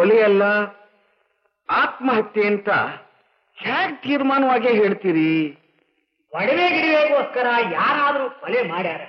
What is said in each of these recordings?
ಕೊಲೆಯಲ್ಲ, ಆತ್ಮಹತ್ಯೆ ಅಂತ ಹೇಗೆ ತೀರ್ಮಾನವಾಗೇ ಹೇಳ್ತೀರಿ? ಒಡವೆ ಗಿಡವೆಗೋಸ್ಕರ ಯಾರಾದ್ರೂ ಕೊಲೆ ಮಾಡ್ಯಾರ?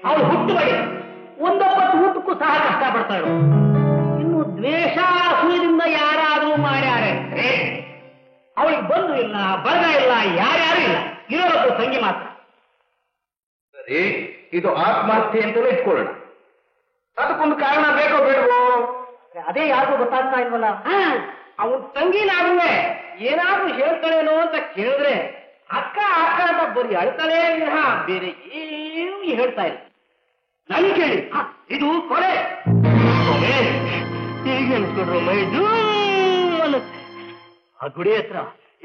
ಅವ್ರು ಹುಟ್ಟುಬಡಿ ಒಂದೊಬ್ಬತ್ತು ಊಟಕ್ಕೂ ಸಹ ಕಷ್ಟಪಡ್ತಾ ಇರೋ. ಇನ್ನು ದ್ವೇಷ ಅಸೂಯದಿಂದ ಯಾರಾದ್ರೂ ಮಾಡ್ಯಾರೆ? ಅವಳಿಗೆ ಬಂಧು ಇಲ್ಲ, ಬಳಗ ಇಲ್ಲ, ಯಾರ್ಯಾರು ಇಲ್ಲ, ಇರೋದು ತಂಗಿ ಮಾತ್ರ. ಸರಿ, ಇದು ಆತ್ಮಹತ್ಯೆ ಅಂತಲೇ ಇಟ್ಕೊಳ್ಳೋಣ. ಅದಕ್ಕೊಂದು ಕಾರಣ ಬೇಕೋ ಬೇಡವೋ? ಅದೇ ಯಾರಿಗೂ ಗೊತ್ತಾಗ್ತಾ ಇಲ್ವಲ್ಲ. ಅವನ್ ತಂಗಿನಾದ್ರೂ ಏನಾದ್ರೂ ಹೇಳ್ತಾಳೇನೋ ಅಂತ ಕೇಳಿದ್ರೆ ಅಕ್ಕ ಅಕ್ಕ ಅಂತ ಬರೀ ಅಳ್ತಾಳೆ ವಿನಃ ಬೇರೆ ಏನು ಹೇಳ್ತಾ ಇಲ್ಲ. ನನ್ ಕೇಳಿ, ಇದು ಕೊಲೆ ಕೊಲೆ ಹೇಗೆ ಅನ್ಸ್ಕೊಂಡ್ರು ಮೈ ಆ ಗುಡಿ ಹತ್ರ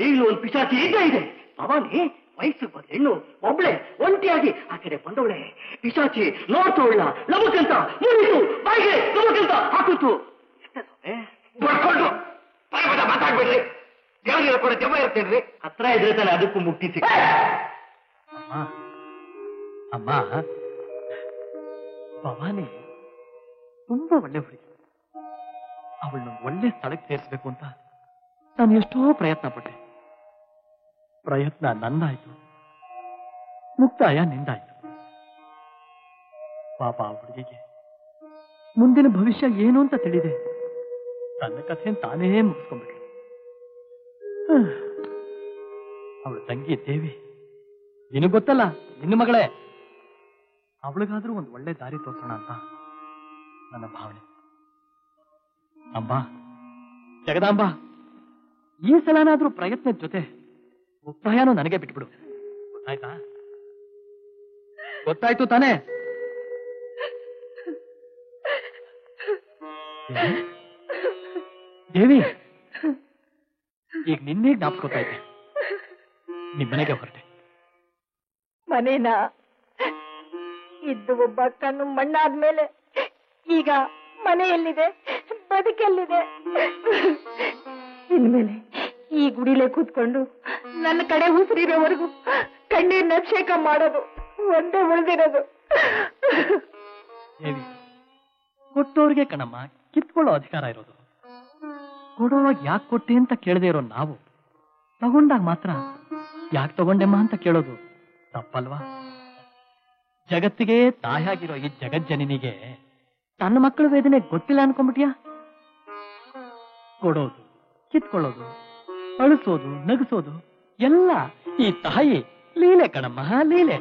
ಈಗಲೂ ಒಂದು ಪಿಶಾಚಿ ಇದ್ದೇ ಇದೆ. ಭವಾನಿ ವಯಸ್ಸಿಗೆ ಬಂದ ಹೆಣ್ಣು ಒಬ್ಳೆ ಒಂಟಿಯಾಗಿ ಆ ಕಡೆ ಬಂದವಳೆ. ಪಿಶಾಚಿ ನೋಡ್ತವಳ ಲಬಕ್ಕಂತ ಮುರಿತು ಬಾಯಿಗೆ ಲಬಕ್ಕಂತ ಹಾಕಿತು. ಬರ್ಕೊಂಡು ಮಾತಾಡ್ಬೇಡ್ರಿ, ದೇವರಿಗೆ ಕೂಡ ಜಮ ಇರ್ತೇನ್ರಿ. ಹತ್ರ ಇದ್ರೆ ತಾನೆ ಅದಕ್ಕೂ ಮುಕ್ತಿ ಸಿಕ್ಕ. ಅಮ್ಮ, ಭವಾನಿ ತುಂಬಾ ಒಳ್ಳೆ ಹುಡುಗಿ. ಅವಳನ್ನ ಒಳ್ಳೆ ಸ್ಥಳಕ್ಕೆ ಸೇರಿಸ್ಬೇಕು ಅಂತ ನಾನು ಎಷ್ಟೋ ಪ್ರಯತ್ನ ಪಟ್ಟೆ. ಪ್ರಯತ್ನ ನಂದಾಯ್ತು, ಮುಕ್ತಾಯ ನಿಂದಾಯ್ತು. ಪಾಪ ಆ ಹುಡುಗಿಗೆ ಮುಂದಿನ ಭವಿಷ್ಯ ಏನು ಅಂತ ತಿಳಿದೆ. ತನ್ನ ಕಥೆಯನ್ನು ತಾನೇ ಮುಗಿಸ್ಕೊಂಡ್ಬಿಟ್ಲು. ಅವಳ ತಂಗಿ ದೇವಿ, ನಿನಗೆ ಗೊತ್ತಲ್ಲ, ನಿನ್ನ ಮಗಳೇ. ಅವಳಿಗಾದ್ರೂ ಒಂದು ಒಳ್ಳೆ ದಾರಿ ತೋರ್ಸೋಣ ಅಂತ ನನ್ನ ಭಾವನೆ. ಅಂಬಾ, ಜಗದಾಂಬಾ, ಈ ಸಲನಾದ್ರೂ ಪ್ರಯತ್ನದ ಜೊತೆ ಮುಕ್ತಾಯನೂ ನನಗೆ ಬಿಟ್ಬಿಡು. ಗೊತ್ತಾಯ್ತಾ? ಗೊತ್ತಾಯ್ತು ತಾನೇ? ದೇವಿ, ಈಗ ನಿನ್ನೆ ಜ್ಞಾಪಿಸ್ಕೊತಾ ನಿಮ್ಮನೆಗೆ ಹೊರಟೆ. ಮನೇನ ಇದ್ದು ಒಬ್ಬ ಕಣ್ಣು ಮಣ್ಣಾದ್ಮೇಲೆ ಈಗ ಮನೆಯಲ್ಲಿದೆ, ಬದುಕೆಲ್ಲಿದೆ? ಇನ್ಮೇಲೆ ಈ ಗುಡಿಲೆ ಕೂತ್ಕೊಂಡು ನನ್ನ ಕಡೆ ಉಸಿರಿರೋವರೆಗೂ ಕಣ್ಣೀರ್ನ ಅಭಿಷೇಕ ಮಾಡೋದು ಒಂದೇ ಉಳಿದಿರೋದು. ದೇವಿ, ಕೊಟ್ಟೋರ್ಗೆ ಕಣಮ್ಮ ಕಿತ್ಕೊಳ್ಳೋ ಅಧಿಕಾರ ಇರೋದು. ಕೊಡೋವಾಗ ಯಾಕೆ ಕೊಟ್ಟೆ ಅಂತ ಕೇಳದೆ ಇರೋ ನಾವು ತಗೊಂಡಾಗ ಮಾತ್ರ ಯಾಕೆ ತಗೊಂಡೆಮ್ಮ ಅಂತ ಕೇಳೋದು ತಪ್ಪಲ್ವಾ? ಜಗತ್ತಿಗೆ ತಾಯಾಗಿರೋ ಈ ಜಗಜ್ಜನಿನಿಗೆ ತನ್ನ ಮಕ್ಕಳ ವೇದನೆ ಗೊತ್ತಿಲ್ಲ ಅನ್ಕೊಂಡ್ಬಿಟ್ಯಾ? ಕೊಡೋದು, ಕಿತ್ಕೊಳ್ಳೋದು, ಅಳಿಸೋದು, ನಗಿಸೋದು ಎಲ್ಲ ಈ ತಾಯಿ ಲೀಲೆ ಕಣಮ್ಮ, ಲೀಲೆ.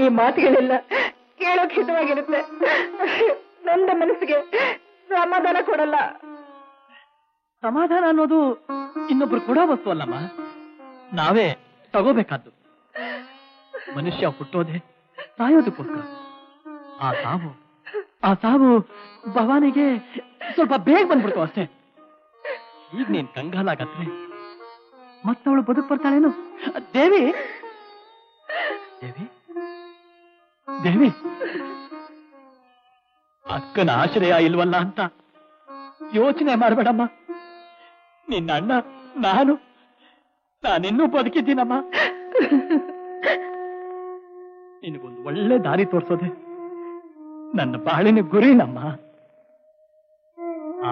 ಈ ಮಾತುಗಳೆಲ್ಲ ಕೇಳೋಕ್ ಹಿತವಾಗಿರುತ್ತೆ, ನನ್ನ ಮನಸ್ಸಿಗೆ ಸಮಾಧಾನ ಕೊಡಲ್ಲ. ಸಮಾಧಾನ ಅನ್ನೋದು ಇನ್ನೊಬ್ರು ಕೊಡೋ ವಸ್ತು ಅಲ್ಲಮ್ಮ, ನಾವೇ ತಗೋಬೇಕಾದ್ದು. ಮನುಷ್ಯ ಹುಟ್ಟೋದೆ ಸಾಯೋದಕ್ಕೋಸ್ಕರ. ಆ ಸಾವು ಭವಾನಿಗೆ ಸ್ವಲ್ಪ ಬೇಗ ಬಂದ್ಬಿಡ್ತು ಅಷ್ಟೇ. ಈಗ ನೀನ್ ಕಂಗಾಲಾಗತ್ರೆ ಮತ್ತವಳು ಬದುಕು ಬರ್ತಾಳೇನು? ದೇವಿ, ದೇವಿ, ದೇವಿ, ಅಕ್ಕನ ಆಶ್ರಯ ಇಲ್ವಲ್ಲ ಅಂತ ಯೋಚನೆ ಮಾಡಬೇಡಮ್ಮ. ನಿನ್ನ ಅಣ್ಣ ನಾನಿನ್ನೂ ಬದುಕಿದ್ದೀನಮ್ಮ. ನಿನಗೊಂದು ಒಳ್ಳೆ ದಾರಿ ತೋರಿಸೋದೆ ನನ್ನ ಬಾಳಿನ ಗುರಿನಮ್ಮ.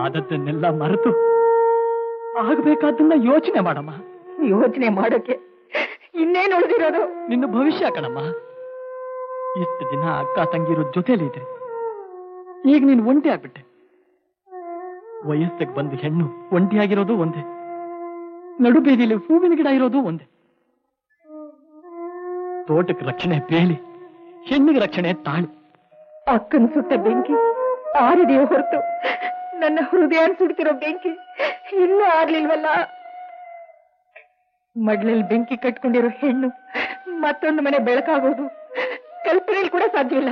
ಆದದ್ದನ್ನೆಲ್ಲ ಮರೆತು ಆಗ್ಬೇಕಾದನ್ನ ಯೋಚನೆ ಮಾಡಮ್ಮ. ಯೋಚನೆ ಮಾಡೋಕೆ ಇನ್ನೇನು ಉಳಿದಿರೋದು? ನಿನ್ನ ಭವಿಷ್ಯ ಕಣಮ್ಮ. ಇಷ್ಟು ದಿನ ಅಕ್ಕ ತಂಗಿರೋ ಜೊತೆಲಿ ಇದ್ರಿ, ಈಗ ನೀನು ಒಂಟಿ ಆಗ್ಬಿಟ್ಟೆ. ವಯಸ್ಸಿಗೆ ಬಂದು ಹೆಣ್ಣು ಒಂಟಿಯಾಗಿರೋದು ಒಂದೇ, ನಡುಬೀದಿಲಿ ಹೂವಿನ ಗಿಡ ಇರೋದು ಒಂದೇ. ತೋಟಕ್ಕೆ ರಕ್ಷಣೆ ಬೇಲಿ, ಹೆಣ್ಣಿಗೆ ರಕ್ಷಣೆ ತಾಳಿ. ಅಕ್ಕನ ಸುಟ್ಟ ಬೆಂಕಿ ಆರಿದೆಯೋ ಹೊರತು ನನ್ನ ಹೃದಯ ಸುಡ್ತಿರೋ ಬೆಂಕಿ ಇನ್ನೂ ಆರ್ಲಿಲ್ವಲ್ಲ. ಮಡ್ಲಲ್ಲಿ ಬೆಂಕಿ ಕಟ್ಕೊಂಡಿರೋ ಹೆಣ್ಣು ಮತ್ತೊಂದು ಮನೆ ಬೆಳಕಾಗೋದು ಕಲ್ಪನೆಯಲ್ಲಿ ಕೂಡ ಸಾಧ್ಯ ಇಲ್ಲ.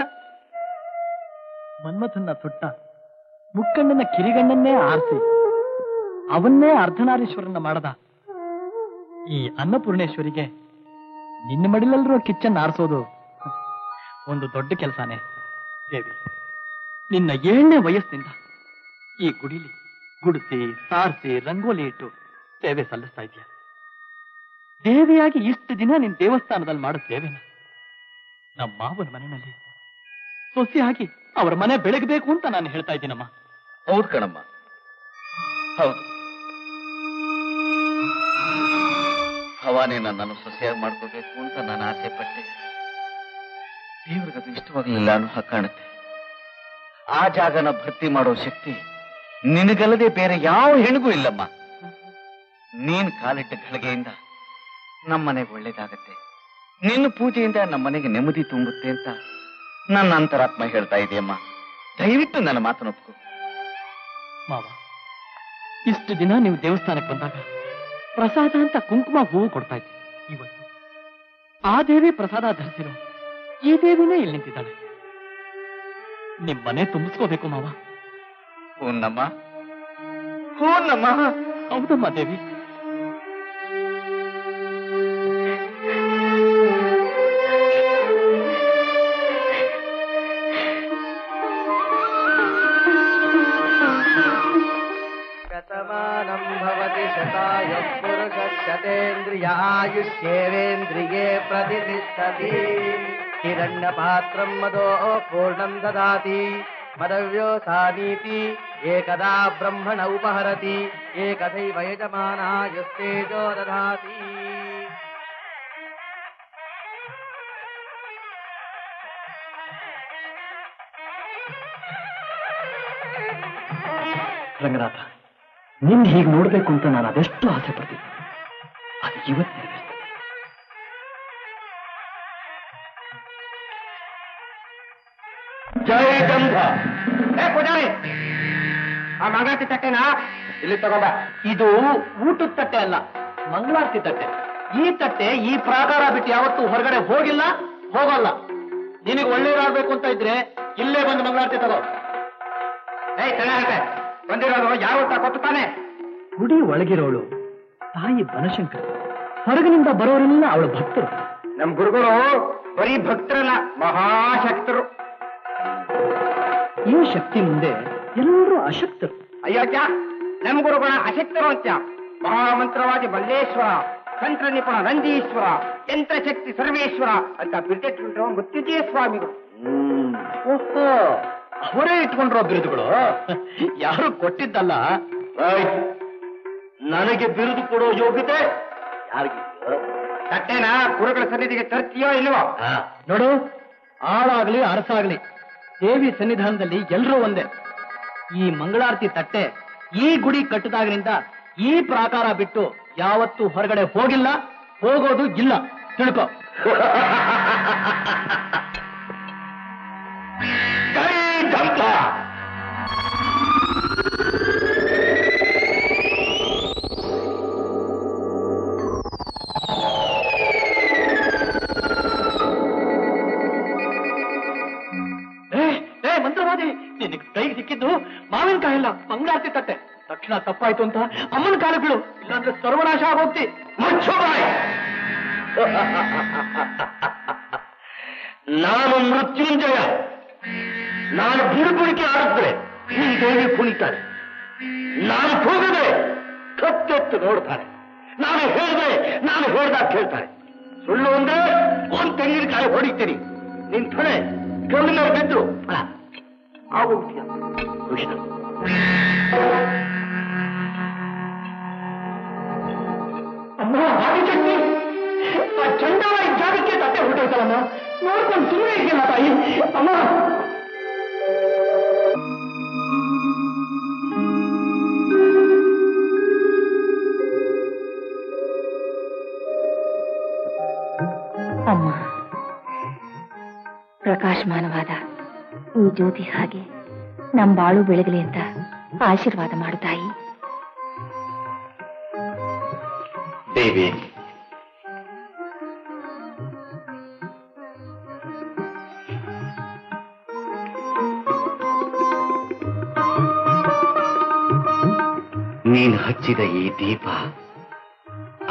ಮನ್ಮಥನ್ನ ತೊಟ್ಟ ಮುಕ್ಕಣ್ಣನ ಕಿರಿಗಣ್ಣನ್ನೇ ಆರಿಸಿ ಅವನ್ನೇ ಅರ್ಧನಾರೀಶ್ವರನ್ನ ಮಾಡದ ಈ ಅನ್ನಪೂರ್ಣೇಶ್ವರಿಗೆ ನಿನ್ನ ಮಡಿಲಲ್ಲಿರೋ ಕಿಚ್ಚನ್ನ ಆರಿಸೋದು ಒಂದು ದೊಡ್ಡ ಕೆಲಸನೇ. ದೇವಿ, ನಿನ್ನ 7ನೇ ವಯಸ್ಸಿನಿಂದ ಈ ಗುಡಿಲಿ ಗುಡಿಸಿ, ಸಾರಿಸಿ, ರಂಗೋಲಿ ಇಟ್ಟು ಸೇವೆ ಸಲ್ಲಿಸ್ತಾ ಇದೆಯಾ. ದೇವಿಯಾಗಿ ಇಷ್ಟು ದಿನ ನಿನ್ನ ದೇವಸ್ಥಾನದಲ್ಲಿ ಮಾಡೋ ಸೇವೆನ ನಮ್ಮ ಮಾವನ ಮನೆಯಲ್ಲಿ ಸೊಸೆಯಾಗಿ ಅವರ ಮನೆ ಬೆಳಗಬೇಕು ಅಂತ ನಾನು ಹೇಳ್ತಾ ಇದ್ದೀನಮ್ಮ. ಹೌದು ಕಣಮ್ಮ, ಹೌದು, ಭವಾನಿ ನನ್ನನ್ನು ಸೊಸೆಯಾಗಿ ಮಾಡ್ಕೋಬೇಕು ಅಂತ ನಾನು ಆಸೆ ಪಟ್ಟೆ. ದೇವ್ರಿಗದು ಇಷ್ಟವಾಗಲಿಲ್ಲ ಅನ್ನೋ ಹಾಗೆ ಕಾಣುತ್ತೆ. ಆ ಜಾಗನ ಭರ್ತಿ ಮಾಡೋ ಶಕ್ತಿ ನಿನಗಲ್ಲದೆ ಬೇರೆ ಯಾವ ಹೆಣ್ಗೂ ಇಲ್ಲಮ್ಮ. ನೀನ್ ಕಾಲಿಟ್ಟ ಗಳಿಗೆಯಿಂದ ನಮ್ಮನೆಗೆ ಒಳ್ಳೇದಾಗತ್ತೆ, ನಿನ್ನ ಪೂಜೆಯಿಂದ ನಮ್ಮನೆಗೆ ನೆಮ್ಮದಿ ತುಂಬುತ್ತೆ ಅಂತ ನನ್ನ ಅಂತರಾತ್ಮ ಹೇಳ್ತಾ ಇದೆಯಮ್ಮ. ದಯವಿಟ್ಟು ನನ್ನ ಮಾತನ್ನೊಪ್ಕೊ. ಮಾವ, ಇಷ್ಟು ದಿನ ನೀವು ದೇವಸ್ಥಾನಕ್ಕೆ ಬಂದಾಗ ಪ್ರಸಾದ ಅಂತ ಕುಂಕುಮ ಹೂವು ಕೊಡ್ತಾ ಇದ್ದೆ. ಇವತ್ತು ಆ ದೇವಿ ಪ್ರಸಾದ ಧರಿಸಿರೋ ಈ ದೇವಿನೇ ಇಲ್ಲಿ ನಿಂತಿದ್ದಾಳೆ. ನಿಮ್ಮನೆ ತುಂಬಿಸ್ಕೋಬೇಕು ಮಾವ. ಹೂನಮ್ಮ, ಹೂನಮ್ಮ. ಹೌದಮ್ಮ ದೇವಿ. ಶತಮಾನಂ ಭವತಿ ಶತಾಯ ಪುರುಷ ಶತೇಂದ್ರಿಯ ಆಯುಷ್ಯೇವೇಂದ್ರಿಯೇ ಪ್ರತಿಷ್ಠತಿ. ಹಿರಣ್ಯಪಾತ್ರಂ ಮದೋ ಪೂರ್ಣಂ ದದಾತಿ ಮದವ್ಯೋಸಾನೀತಿ ಏಕದಾ ಬ್ರಹ್ಮಣ ಉಪಹರತಿ ಏಕದೈವ ಯಜಮಾನಾಯುಸ್ತೇಜೋ ದದಾತಿ. ರಂಗನಾಥ, ನಿನ್ ಹೀಗೆ ನೋಡ್ಬೇಕು ಅಂತ ನಾನು ಅದೆಷ್ಟು ಆಸೆ ಪಡ್ತಿದ್ದೆ, ಅದು ಇವತ್ತು ನೆರವೇರ್ತದೆ. ಜೈ ಗಂಧ. ಪೂಜಾರಿ, ಆ ಮಂಗಳಾರತಿ ತಟ್ಟೆನಾ ಇಲ್ಲಿ ತಗೊಂಡ. ಇದು ಊಟದ ತಟ್ಟೆ ಅಲ್ಲ, ಮಂಗಳಾರತಿ ತಟ್ಟೆ. ಈ ತಟ್ಟೆ ಈ ಪ್ರಾಕಾರ ಬಿಟ್ಟು ಯಾವತ್ತೂ ಹೊರಗಡೆ ಹೋಗಿಲ್ಲ, ಹೋಗಲ್ಲ. ನಿನಗೆ ಒಳ್ಳೇದಾಗಬೇಕು ಅಂತ ಇದ್ರೆ ಇಲ್ಲೇ ಬಂದು ಮಂಗಳಾರತಿ ತಗೋ. ಬಂದಿರೋದು ಯಾರು ಅಂತ ಗೊತ್ತು ತಾನೆ? ಗುಡಿ ಒಳಗಿರೋಳು ತಾಯಿ ಬನಶಂಕರ, ಹೊರಗಿನಿಂದ ಬರೋರೆಲ್ಲ ಅವಳ ಭಕ್ತರು. ನಮ್ ಗುರುಗಳು ಬರೀ ಭಕ್ತರಲ್ಲ, ಮಹಾಶಕ್ತರು. ಈ ಶಕ್ತಿ ಮುಂದೆ ಎಲ್ಲರೂ ಅಶಕ್ತರು. ಅಯ್ಯೋಕ್ಯ, ನಮ್ ಗುರುಗಳ ಅಶಕ್ತರು ಅಂತ. ಮಹಾಮಂತ್ರವಾದಿ ಮಲ್ಲೇಶ್ವರ, ತಂತ್ರ ನಿಪುಣ ನಂದೀಶ್ವರ, ಯಂತ್ರಶಕ್ತಿ ಸರ್ವೇಶ್ವರ ಅಂತ ಬಿಟ್ಟಿಟ್ಟಿರೋ ಮೃತ್ಯುಂಜಯ ಸ್ವಾಮಿಗಳು. ಓಹೋ, ಅವರೇ ಇಟ್ಕೊಂಡ್ರೋ ಬಿರುದುಗಳು? ಯಾರು ಕೊಟ್ಟಿದ್ದಲ್ಲ. ನನಗೆ ಬಿರುದು ಕೊಡೋ ಯೋಗ್ಯತೆ ಯಾರಿಗೆ? ತಟ್ಟೆನ ಗುರುಗಳ ಸನ್ನಿಧಿಗೆ ತರ್ತೀಯೋ ಇಲ್ವೋ? ನೋಡು, ಆಳಾಗ್ಲಿ ಅರಸಾಗ್ಲಿ ದೇವಿ ಸನ್ನಿಧಾನದಲ್ಲಿ ಎಲ್ಲರೂ ಒಂದೇ. ಈ ಮಂಗಳಾರತಿ ತಟ್ಟೆ ಈ ಗುಡಿ ಕಟ್ಟಿದಾಗಿನಿಂದ ಈ ಪ್ರಾಕಾರ ಬಿಟ್ಟು ಯಾವತ್ತೂ ಹೊರಗಡೆ ಹೋಗಿಲ್ಲ, ಹೋಗೋದು ಇಲ್ಲ, ತಿಳ್ಕೊ. ಮಂತ್ರವಾದಿ, ನಿನಗೆ ಕೈಗೆ ಸಿಕ್ಕಿದ್ದು ಮಾವಿನಕಾಯಿ ಇಲ್ಲ, ಮಂಗಳಾರತಿ ತಟ್ಟೆ. ತಕ್ಷಣ ತಪ್ಪಾಯ್ತು ಅಂತ ಅಮ್ಮನ ಕಾಲ ಬೀಳು, ಇಲ್ಲಾಂದ್ರೆ ಸರ್ವನಾಶ ಆಗೋಗ್ತಿ. ನಾನು ಮೃತ್ಯುಂಜಯ, ನಾನು ಬಿಡುಬಿಡಿಕೆ ಆಡಿದ್ರೆ ಈ ದೇವಿ ಕುಣಿತಾಳೆ, ನಾನು ಕೂಗಿದ್ರೆ ಕತ್ತೆತ್ತು ನೋಡ್ತಾರೆ, ನಾನು ಹೇಳ್ದಾಗ ಕೇಳ್ತಾರೆ. ಸುಳ್ಳು ಅಂದ್ರೆ ಒಂದ್ ತೆಂಗಿನಕಾಯಿ ಹೊಡಿತೀನಿ, ನಿನ್ ತೊಡೆ ಕಣ್ಣಿನ ಬಿದ್ದು ಆಗೋಗ್ತೀಯ. ಕೃಷ್ಣ, ಅಮ್ಮ ಆದಿಶಕ್ತಿ, ಆ ಚಂಡಾಲ ಈ ಜಾಗಕ್ಕೆ ತಟ್ಟೆ ಹೊರಟೋಯ್ತಲ್ಲಮ್ಮ, ನೋಡ್ಕೊಂಡು ಸುಮ್ಮನೆ ಇದೆಯಲ್ಲ ತಾಯಿ. ಅಮ್ಮ, ಅಮ್ಮ, ಪ್ರಕಾಶಮಾನವಾದ ಈ ಜ್ಯೋತಿ ಹಾಗೆ ನಮ್ ಬಾಳು ಬೆಳಗಲಿ ಅಂತ ಆಶೀರ್ವಾದ ಮಾಡು ತಾಯಿ. ದೇವಿ, ನೀನು ಹಚ್ಚಿದ ಈ ದೀಪ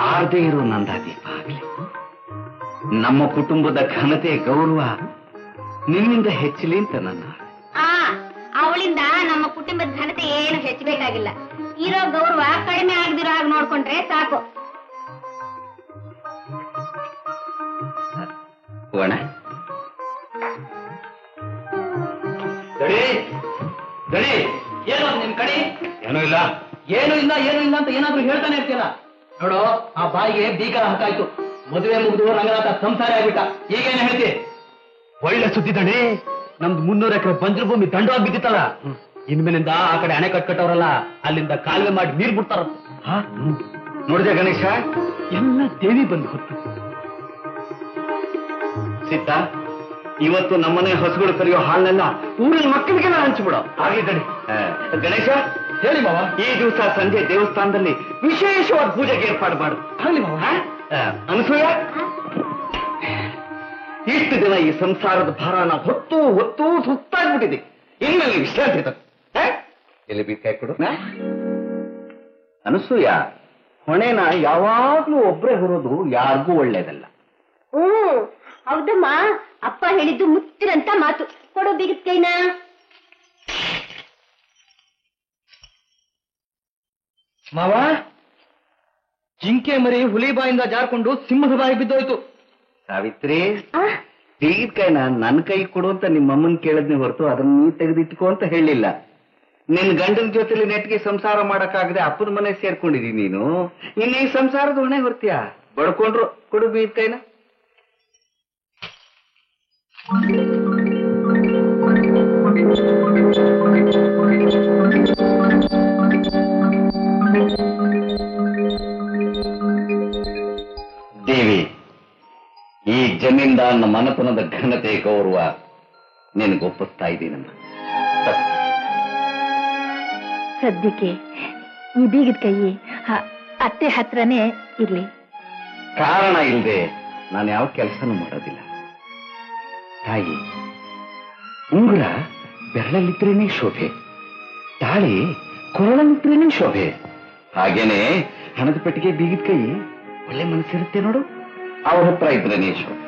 ಆರದೇ ಇರೋ ನಂದ ದೀಪ ಆಗಲಿ. ನಮ್ಮ ಕುಟುಂಬದ ಘನತೆ ಗೌರವ ನಿನ್ನಿಂದ ಹೆಚ್ಚಲಿ ಅಂತ ನನ್ನ. ಅವಳಿಂದ ನಮ್ಮ ಕುಟುಂಬದ ಘನತೆ ಏನು ಹೆಚ್ಚಬೇಕಾಗಿಲ್ಲ. ಇರೋ ಗೌರವ ಕಡಿಮೆ ಆಗದಿರೋ ಹಾಗೆ ನೋಡ್ಕೊಂಡ್ರೆ ಸಾಕು. ಹೋಗೋಣ. ದಡಿ ದಡಿ, ಏನೋ ನಿಮ್ ಕಡೆ? ಏನೂ ಇಲ್ಲ. ಏನು ಇಲ್ಲ ಅಂತ ಏನಾದ್ರೂ ಹೇಳ್ತಾನೆ ಇರ್ತೀರ. ನೋಡು, ಆ ಬಾಯಿಗೆ ಬೀಗ ಹಾಕಾಯ್ತು. ಮದುವೆ ಮುಗಿದು ರಂಗನಾಥ ಸಂಸಾರ ಆಗ್ಬಿಟ್ಟ. ಈಗೇನು ಹೇಳ್ತಿ? ಒಳ್ಳೆ ಸುದ್ದಿ ದಣಿ. ನಮ್ದು 300 ಎಕರೆ ಬಂಜರು ಭೂಮಿ ದಂಡವಾಗಿ ಬಿದ್ದಿತ್ತಲ್ಲ, ಇನ್ಮೇಲಿಂದ ಆ ಕಡೆ ಅಣೆ ಕಟ್ಕಟ್ಟವ್ರಲ್ಲ, ಅಲ್ಲಿಂದ ಕಾಲುವೆ ಮಾಡಿ ನೀರು ಬಿಡ್ತಾರ. ನೋಡಿದೆ ಗಣೇಶ, ಎಲ್ಲ ದೇವಿ ಬಂದು ಹೊತ್ತು. ಸಿದ್ಧ, ಇವತ್ತು ನಮ್ಮನೆ ಹಸುಗಳು ಕರೆಯೋ ಹಾಲನ್ನೆಲ್ಲ ಊರಿನ ಮಕ್ಕಳಿಗೆಲ್ಲ ಹಂಚಿಬಿಡೋ. ಆಗ್ಲಿ ದಣಿ. ಗಣೇಶ, ಹೇಳಿ ಮಾವ. ಈ ದಿವಸ ಸಂಜೆ ದೇವಸ್ಥಾನದಲ್ಲಿ ವಿಶೇಷವಾದ ಪೂಜೆಗೆ ಏರ್ಪಾಡು ಮಾಡು. ಆಗ್ಲಿ ಮಾವ. ಅನಸೂಯ, ಇಷ್ಟು ದಿನ ಈ ಸಂಸಾರದ ಭಾರನ ಹೊತ್ತು ಹೊತ್ತು ಸುತ್ತಾಗ್ಬಿಟ್ಟಿದೆ. ಇನ್ಮೇಲೆ ವಿಶ್ರಾಂತಿ ತಗೋ. ಎಲ್ಲಿ ಬೀಕಾಯಿ ಕೊಡು. ಅನಸೂಯ, ಹೊಣೆನ ಯಾವಾಗ್ಲೂ ಒಬ್ರೇ ಹೊರೋದು ಯಾರಿಗೂ ಒಳ್ಳೇದಲ್ಲ. ಹೌದಮ್ಮ, ಅಪ್ಪ ಹೇಳಿದ್ದು ಮುತ್ತಿರಂತ ಮಾತು. ಕೊಡು ಬೀಗದ ಕೈನ. ಮಾವ, ಜಿಂಕೆ ಮರಿ ಹುಲಿ ಬಾಯಿಂದ ಜಾರ್ಕೊಂಡು ಸಿಂಹದ ಬಾಯಿ ಬಿದ್ದೋಯ್ತು. ಸಾವಿತ್ರಿ, ಬೀಗದ ಕೈನ ನನ್ನ ಕೈ ಕೊಡು ಅಂತ ನಿಮ್ಮಮ್ಮನ್ ಕೇಳದ್ನೆ ಹೊರತು ಅದನ್ನ ನೀ ತೆಗೆದಿಟ್ಕೋ ಅಂತ ಹೇಳಿಲ್ಲ. ನಿನ್ ಗಂಡನ ಜೊತೆಲಿ ನೆಟ್ಗೆ ಸಂಸಾರ ಮಾಡಕ್ಕಾಗದೆ ಅಪ್ಪನ ಮನೆ ಸೇರ್ಕೊಂಡಿದೀನಿ ನೀನು. ಇನ್ನು ಈ ಸಂಸಾರದ ಹೊಣೆ ಹೊರ್ತೀಯ. ಬಡ್ಕೊಂಡ್ರು. ಕೊಡು ಬೀಗದ ಕೈನ. ದೇವಿ, ಈ ಜಮೀನ್ದಾರನ ಮನತನದ ಘನತೆ ಗೌರವ ನಿನಗೊಪ್ಪಿಸ್ತಾ ಇದ್ದೀನಮ್ಮ. ಸದ್ಯಕ್ಕೆ ಈ ಬೀಗದ ಕೈ ಅತ್ತೆ ಹತ್ರನೇ ಇರ್ಲಿ. ಕಾರಣ ಇಲ್ಲದೆ ನಾನು ಯಾವ ಕೆಲಸನೂ ಮಾಡೋದಿಲ್ಲ. ತಾಯಿ, ಉಂಗುರ ಬೆರಳಲ್ಲಿದ್ರೇನೆ ಶೋಭೆ, ತಾಳಿ ಕೊರಳಲ್ಲಿದ್ರೇನೆ ಶೋಭೆ. ಹಾಗೇನೆ ಹಣದ ಪೆಟ್ಟಿಗೆ ಬೀಗದ ಕೈ ಒಳ್ಳೆ ಮನಸ್ಸಿರುತ್ತೆ ನೋಡು, ಅವ್ರ ಹತ್ರ ಇದ್ರೇನೆ ಶೋಭೆ.